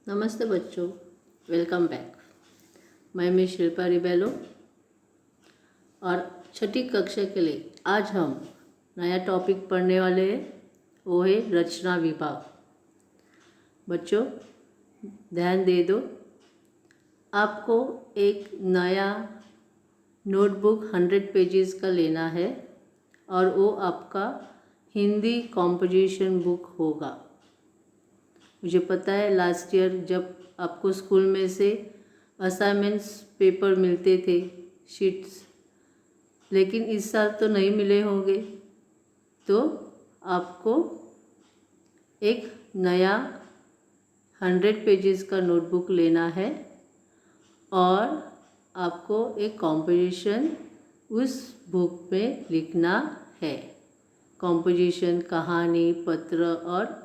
नमस्ते बच्चों, welcome back. मैं मिस शिल्पा रिबेलो और छठी कक्षा के लिए आज हम नया टॉपिक पढ़ने वाले हैं। वो है रचना विभाग। बच्चों ध्यान दे दो, आपको एक नया नोटबुक 100 पेजेस का लेना है और वो आपका हिंदी कॉम्पोजिशन बुक होगा। मुझे पता है लास्ट ईयर जब आपको स्कूल में से असाइनमेंट्स पेपर मिलते थे, शीट्स, लेकिन इस साल तो नहीं मिले होंगे, तो आपको एक नया 100 पेजेस का नोटबुक लेना है और आपको एक कॉम्पोजिशन उस बुक में लिखना है। कॉम्पोजिशन, कहानी, पत्र और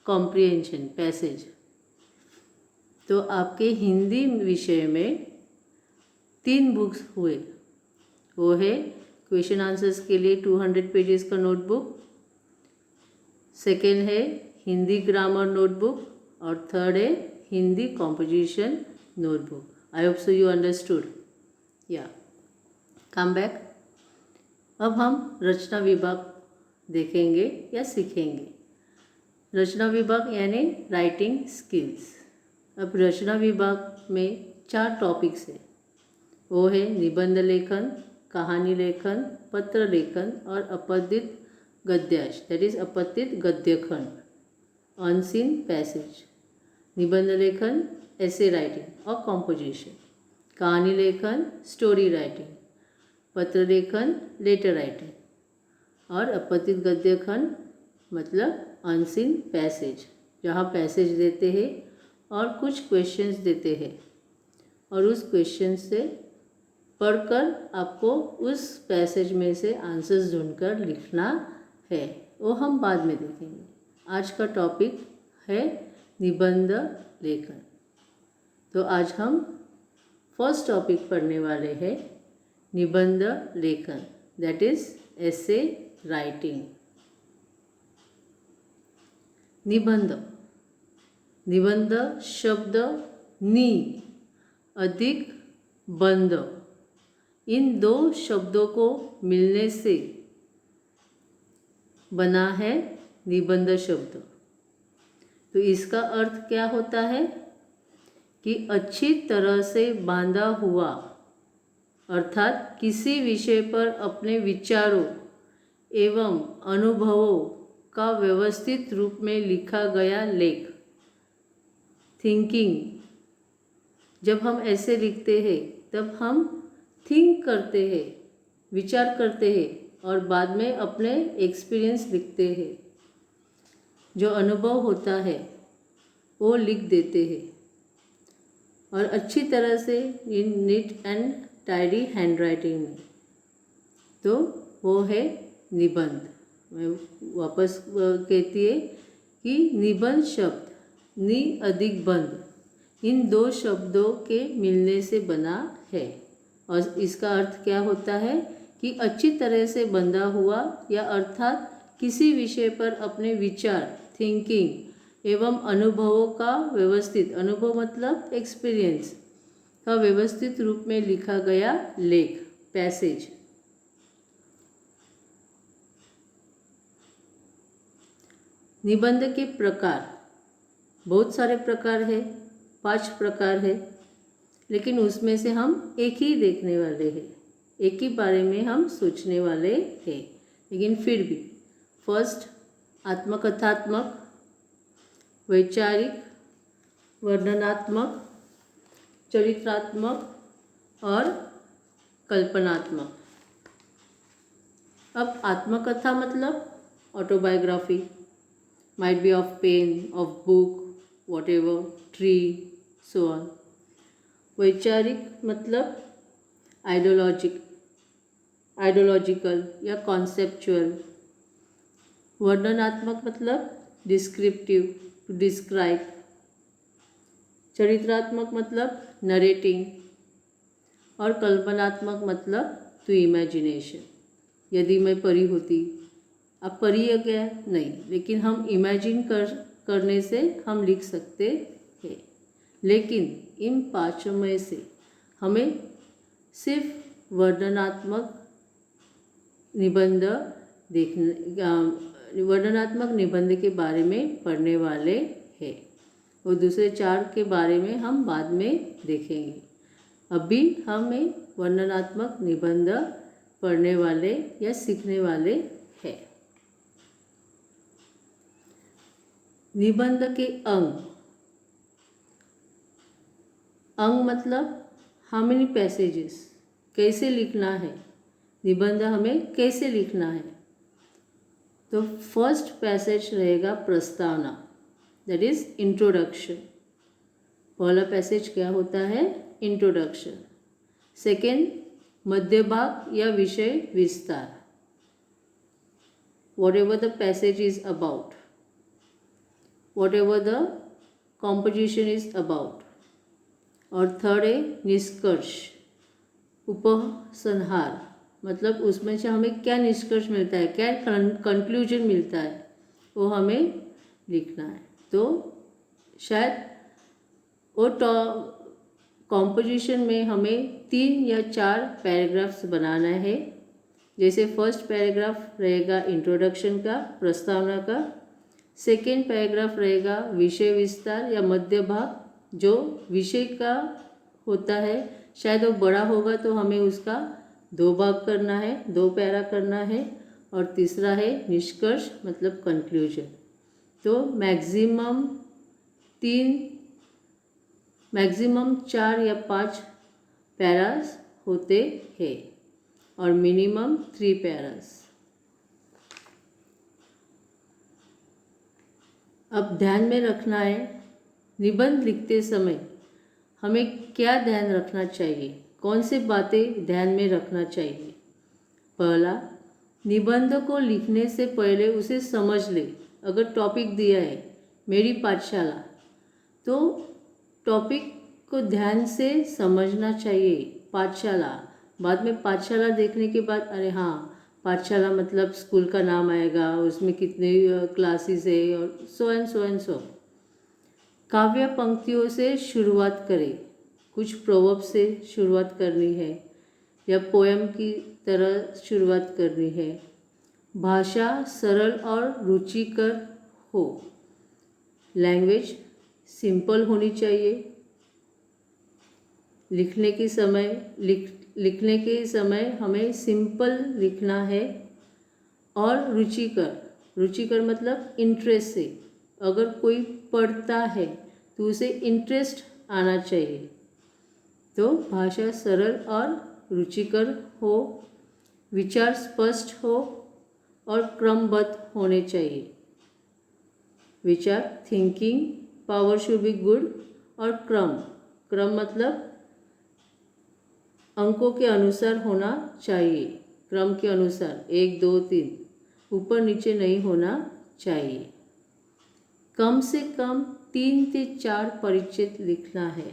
कॉम्प्रिहेंशन पैसेज। तो आपके हिंदी विषय में 3 बुक्स हुए। वो है क्वेश्चन आंसर्स के लिए 200 पेजेस का नोटबुक, सेकेंड है हिंदी ग्रामर नोटबुक और थर्ड है Hindi composition notebook. I hope so you understood. या कम बैक। अब हम रचना विभाग देखेंगे या सीखेंगे। रचना विभाग यानी राइटिंग स्किल्स। अब रचना विभाग में 4 टॉपिक्स है। वो है निबंध लेखन, कहानी लेखन, पत्र लेखन और अपठित गद्यांश, दैट इज अपठित गद्य खंड, अनसीन पैसेज। निबंध लेखन ऐसे राइटिंग और कॉम्पोजिशन, कहानी लेखन स्टोरी राइटिंग, पत्र लेखन लेटर राइटिंग और अपठित गद्य खंड मतलब अनसीन पैसेज, जहाँ पैसेज देते हैं और कुछ क्वेश्चंस देते हैं और उस क्वेश्चन से पढ़कर आपको उस पैसेज में से आंसर्स ढूंढकर लिखना है। वो हम बाद में देखेंगे। आज का टॉपिक है निबंध लेखन। तो आज हम फर्स्ट टॉपिक पढ़ने वाले हैं निबंध लेखन, दैट इज एसे राइटिंग। निबंध। निबंध शब्द नि अधिक बंध, इन 2 शब्दों को मिलने से बना है निबंध शब्द। तो इसका अर्थ क्या होता है कि अच्छी तरह से बांधा हुआ, अर्थात किसी विषय पर अपने विचारों एवं अनुभवों का व्यवस्थित रूप में लिखा गया लेख। थिंकिंग। जब हम ऐसे लिखते हैं तब हम थिंक करते हैं, विचार करते हैं और बाद में अपने एक्सपीरियंस लिखते हैं। जो अनुभव होता है वो लिख देते हैं और अच्छी तरह से in neat and tidy handwriting में। तो वो है निबंध। मैं वापस कहती है कि निबंध शब्द नि अधिक बंध, इन 2 शब्दों के मिलने से बना है और इसका अर्थ क्या होता है कि अच्छी तरह से बंधा हुआ, या अर्थात किसी विषय पर अपने विचार, थिंकिंग एवं अनुभवों का व्यवस्थित, अनुभव मतलब एक्सपीरियंस का व्यवस्थित रूप में लिखा गया लेख, पैसेज। निबंध के प्रकार बहुत सारे प्रकार है, 5 प्रकार है, लेकिन उसमें से हम एक ही देखने वाले हैं, एक ही बारे में हम सोचने वाले हैं। लेकिन फिर भी फर्स्ट आत्मकथात्मक, वैचारिक, वर्णनात्मक, चरित्रात्मक और कल्पनात्मक। अब आत्मकथा मतलब autobiography, might be of pen, of book, whatever, tree, so on. वैचारिक मतलब आइडियोलॉजिकल या कॉन्सेप्चुअल। वर्णनात्मक मतलब डिस्क्रिप्टिव, टू डिस्क्राइब। चरित्रात्मक मतलब नरेटिंग और कल्पनात्मक मतलब टू इमेजिनेशन। यदि मैं परी होती, अब परी है क्या नहीं, लेकिन हम इमेजिन करने से हम लिख सकते हैं। लेकिन इन पांचों में से हमें सिर्फ वर्णनात्मक निबंध वर्णनात्मक निबंध के बारे में पढ़ने वाले हैं और दूसरे 4 के बारे में हम बाद में देखेंगे। अभी हमें वर्णनात्मक निबंध पढ़ने वाले या सीखने वाले हैं। निबंध के अंग। अंग मतलब हाउ मेनी पैसेजेस, कैसे लिखना है, निबंध हमें कैसे लिखना है। तो फर्स्ट पैसेज रहेगा प्रस्तावना, दैट इज इंट्रोडक्शन। पहला पैसेज क्या होता है? इंट्रोडक्शन। सेकेंड, मध्य भाग या विषय विस्तार, what ever the passage is about, what ever the composition is about. और थर्ड है निष्कर्ष, उपसंहार, मतलब उसमें से हमें क्या निष्कर्ष मिलता है, क्या कंक्लूजन मिलता है, वो हमें लिखना है। तो शायद वो कॉम्पोजिशन में हमें 3 या 4 पैराग्राफ्स बनाना है। जैसे फर्स्ट पैराग्राफ रहेगा इंट्रोडक्शन का, प्रस्तावना का। सेकेंड पैराग्राफ रहेगा विषय विस्तार या मध्य भाग, जो विषय का होता है। शायद वो बड़ा होगा तो हमें उसका 2 भाग करना है, 2 पैरा करना है। और तीसरा है निष्कर्ष, मतलब कंक्लूजन। तो मैक्सिमम 4 या 5 पैरास होते हैं और मिनिमम 3 पैरास। अब ध्यान में रखना है, निबंध लिखते समय हमें क्या ध्यान रखना चाहिए, कौन सी बातें ध्यान में रखना चाहिए। पहला, निबंध को लिखने से पहले उसे समझ ले। अगर टॉपिक दिया है मेरी पाठशाला, तो टॉपिक को ध्यान से समझना चाहिए। पाठशाला, बाद में पाठशाला देखने के बाद अरे हाँ, पाठशाला मतलब स्कूल का नाम आएगा, उसमें कितने क्लासेस है और so and so and so. काव्य पंक्तियों से शुरुआत करें, कुछ प्रोवर्ब से शुरुआत करनी है या पोएम की तरह शुरुआत करनी है। भाषा सरल और रुचिकर हो, लैंग्वेज सिंपल होनी चाहिए। लिखने के समय हमें सिंपल लिखना है और रुचिकर मतलब इंटरेस्ट से। अगर कोई पढ़ता है तो उसे इंटरेस्ट आना चाहिए। तो भाषा सरल और रुचिकर हो, विचार स्पष्ट हो और क्रमबद्ध होने चाहिए। विचार, thinking power should be good. और क्रम मतलब अंकों के अनुसार होना चाहिए, क्रम के अनुसार 1 2 3, ऊपर नीचे नहीं होना चाहिए। कम से कम 3 से 4 परिच्छेद लिखना है,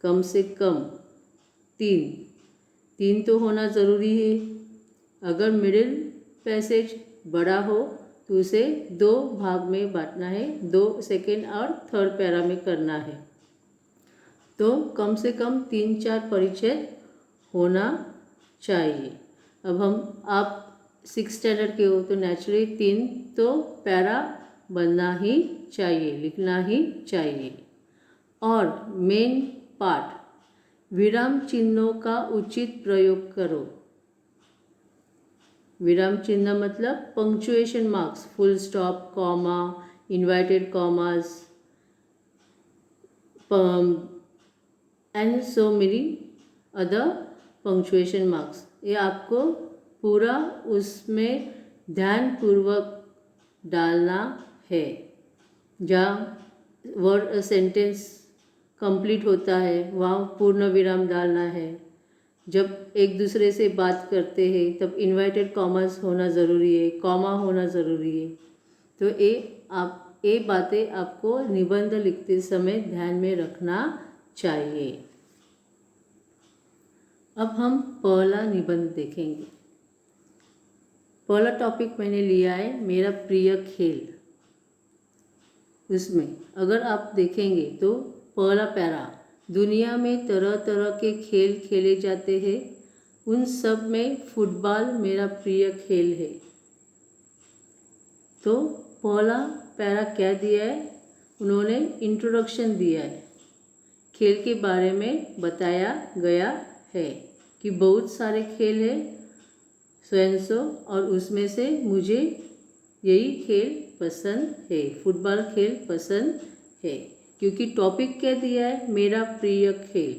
कम से कम 3 तो होना ज़रूरी है। अगर मिडिल पैसेज बड़ा हो तो उसे 2 भाग में बांटना है, 2 सेकेंड और थर्ड पैरा में करना है। तो कम से कम 3-4 परिच्छेद होना चाहिए। अब आप 6 स्टैंडर्ड के हो तो नेचुरली 3 तो पैरा बनना ही चाहिए, लिखना ही चाहिए। और मेन पार्ट, विराम चिन्हों का उचित प्रयोग करो। विराम चिन्ह मतलब punctuation marks, full stop, comma, inverted commas and so many other punctuation marks. ये आपको पूरा उसमें ध्यानपूर्वक डालना है। जहाँ वर्ड सेंटेंस कंप्लीट होता है वहाँ पूर्ण विराम डालना है। जब एक दूसरे से बात करते हैं तब इन्वर्टेड कॉमास होना ज़रूरी है, कॉमा होना ज़रूरी है। तो ये बातें आपको निबंध लिखते समय ध्यान में रखना चाहिए। अब हम पहला निबंध देखेंगे। पहला टॉपिक मैंने लिया है मेरा प्रिय खेल। उसमें अगर आप देखेंगे तो पहला पैरा, दुनिया में तरह तरह के खेल खेले जाते हैं, उन सब में फुटबॉल मेरा प्रिय खेल है। तो पहला पैरा क्या दिया है, उन्होंने इंट्रोडक्शन दिया है, खेल के बारे में बताया गया है कि बहुत सारे खेल हैं स्वयं और उसमें से मुझे यही खेल पसंद है, फुटबॉल खेल पसंद है। क्योंकि टॉपिक क्या दिया है, मेरा प्रिय खेल।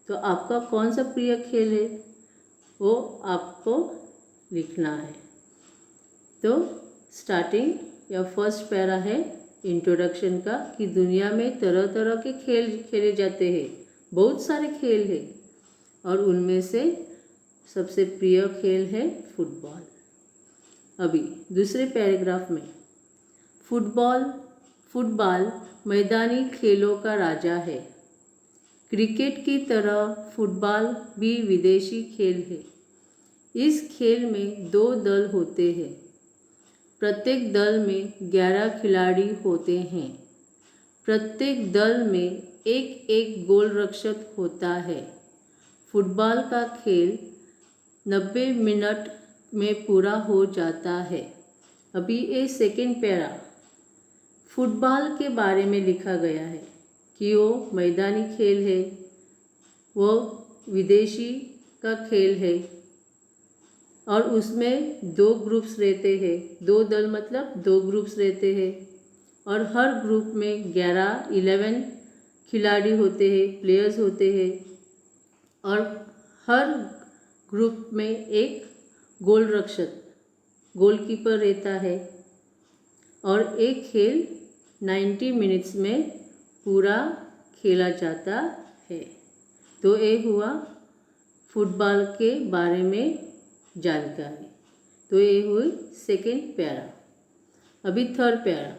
तो आपका कौन सा प्रिय खेल है वो आपको लिखना है। तो स्टार्टिंग या फर्स्ट पैरा है इंट्रोडक्शन का कि दुनिया में तरह तरह के खेल खेले जाते हैं, बहुत सारे खेल हैं और उनमें से सबसे प्रिय खेल है फुटबॉल। अभी दूसरे पैराग्राफ में फुटबॉल मैदानी खेलों का राजा है। क्रिकेट की तरह फुटबॉल भी विदेशी खेल है। इस खेल में 2 दल होते हैं। प्रत्येक दल में 11 खिलाड़ी होते हैं। प्रत्येक दल में एक एक गोलरक्षक होता है। फुटबॉल का खेल 90 मिनट में पूरा हो जाता है। अभी ये सेकेंड पैरा फुटबॉल के बारे में लिखा गया है कि वो मैदानी खेल है, वो विदेशी का खेल है और उसमें 2 ग्रुप्स रहते हैं, 2 दल मतलब 2 ग्रुप्स रहते हैं और हर ग्रुप में 11 खिलाड़ी होते हैं, प्लेयर्स होते हैं और हर ग्रुप में एक गोलरक्षक गोलकीपर रहता है और एक खेल 90 मिनट्स में पूरा खेला जाता है। तो ये हुआ फुटबॉल के बारे में जानकारी। तो ये हुई सेकेंड पैरा। अभी थर्ड पैरा,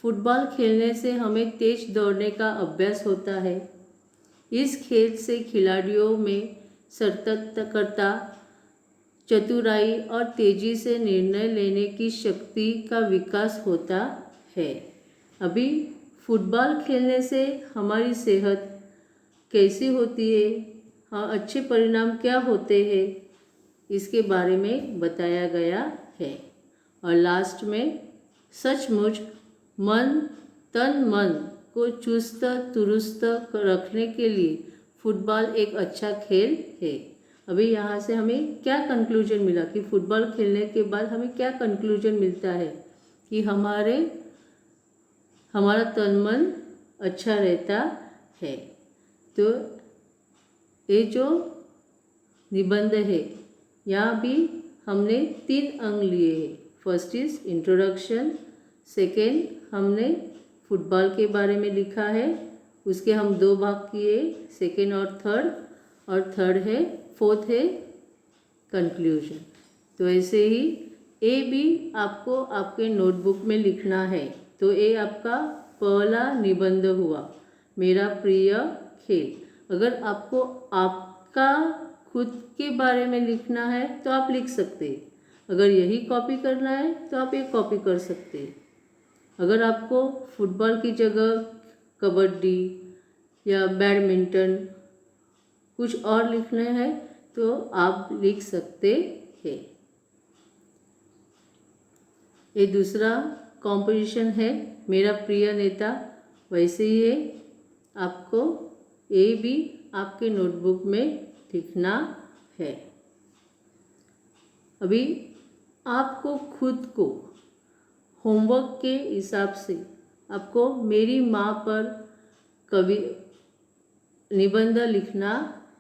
फुटबॉल खेलने से हमें तेज दौड़ने का अभ्यास होता है। इस खेल से खिलाड़ियों में सतर्कता, चतुराई और तेजी से निर्णय लेने की शक्ति का विकास होता है। अभी फुटबॉल खेलने से हमारी सेहत कैसी होती है, हाँ, अच्छे परिणाम क्या होते हैं, इसके बारे में बताया गया है। और लास्ट में सचमुच तन मन को चुस्त दुरुस्त रखने के लिए फुटबॉल एक अच्छा खेल है। अभी यहाँ से हमें क्या कंक्लूजन मिला कि फुटबॉल खेलने के बाद हमें क्या कंक्लूजन मिलता है कि हमारा तन मन अच्छा रहता है। तो ये जो निबंध है यहाँ भी हमने 3 अंग लिए हैं। फर्स्ट इज इंट्रोडक्शन, सेकेंड हमने फुटबॉल के बारे में लिखा है, उसके हम 2 भाग किए, सेकेंड और थर्ड है फोर्थ है कंक्लूजन। तो ऐसे ही ए भी आपको आपके नोटबुक में लिखना है। तो ये आपका पहला निबंध हुआ, मेरा प्रिय खेल। अगर आपको आपका खुद के बारे में लिखना है तो आप लिख सकते हैं, अगर यही कॉपी करना है तो आप एक कॉपी कर सकते हैं। अगर आपको फुटबॉल की जगह कबड्डी या बैडमिंटन कुछ और लिखना है तो आप लिख सकते हैं। ये दूसरा कॉम्पोजिशन है मेरा प्रिय नेता, वैसे ही है, आपको ये भी आपके नोटबुक में लिखना है। अभी आपको खुद को होमवर्क के हिसाब से आपको मेरी माँ पर निबंध लिखना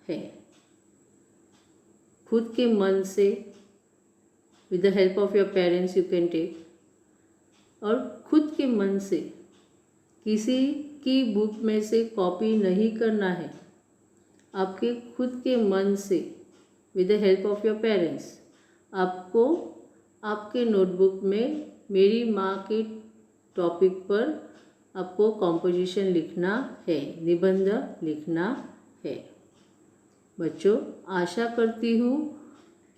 है। खुद के मन से with the help of your parents you can take, और खुद के मन से किसी की बुक में से कॉपी नहीं करना है। आपके खुद के मन से with the help of your parents आपको आपके नोटबुक में मेरी माँ के टॉपिक पर आपको कॉम्पोजिशन लिखना है, निबंध लिखना है। बच्चों, आशा करती हूँ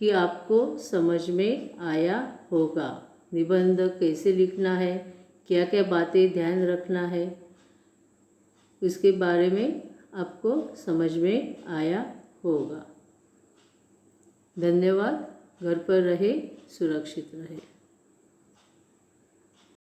कि आपको समझ में आया होगा निबंध कैसे लिखना है, क्या क्या बातें ध्यान रखना है, उसके बारे में आपको समझ में आया होगा। धन्यवाद। घर पर रहे, सुरक्षित रहे।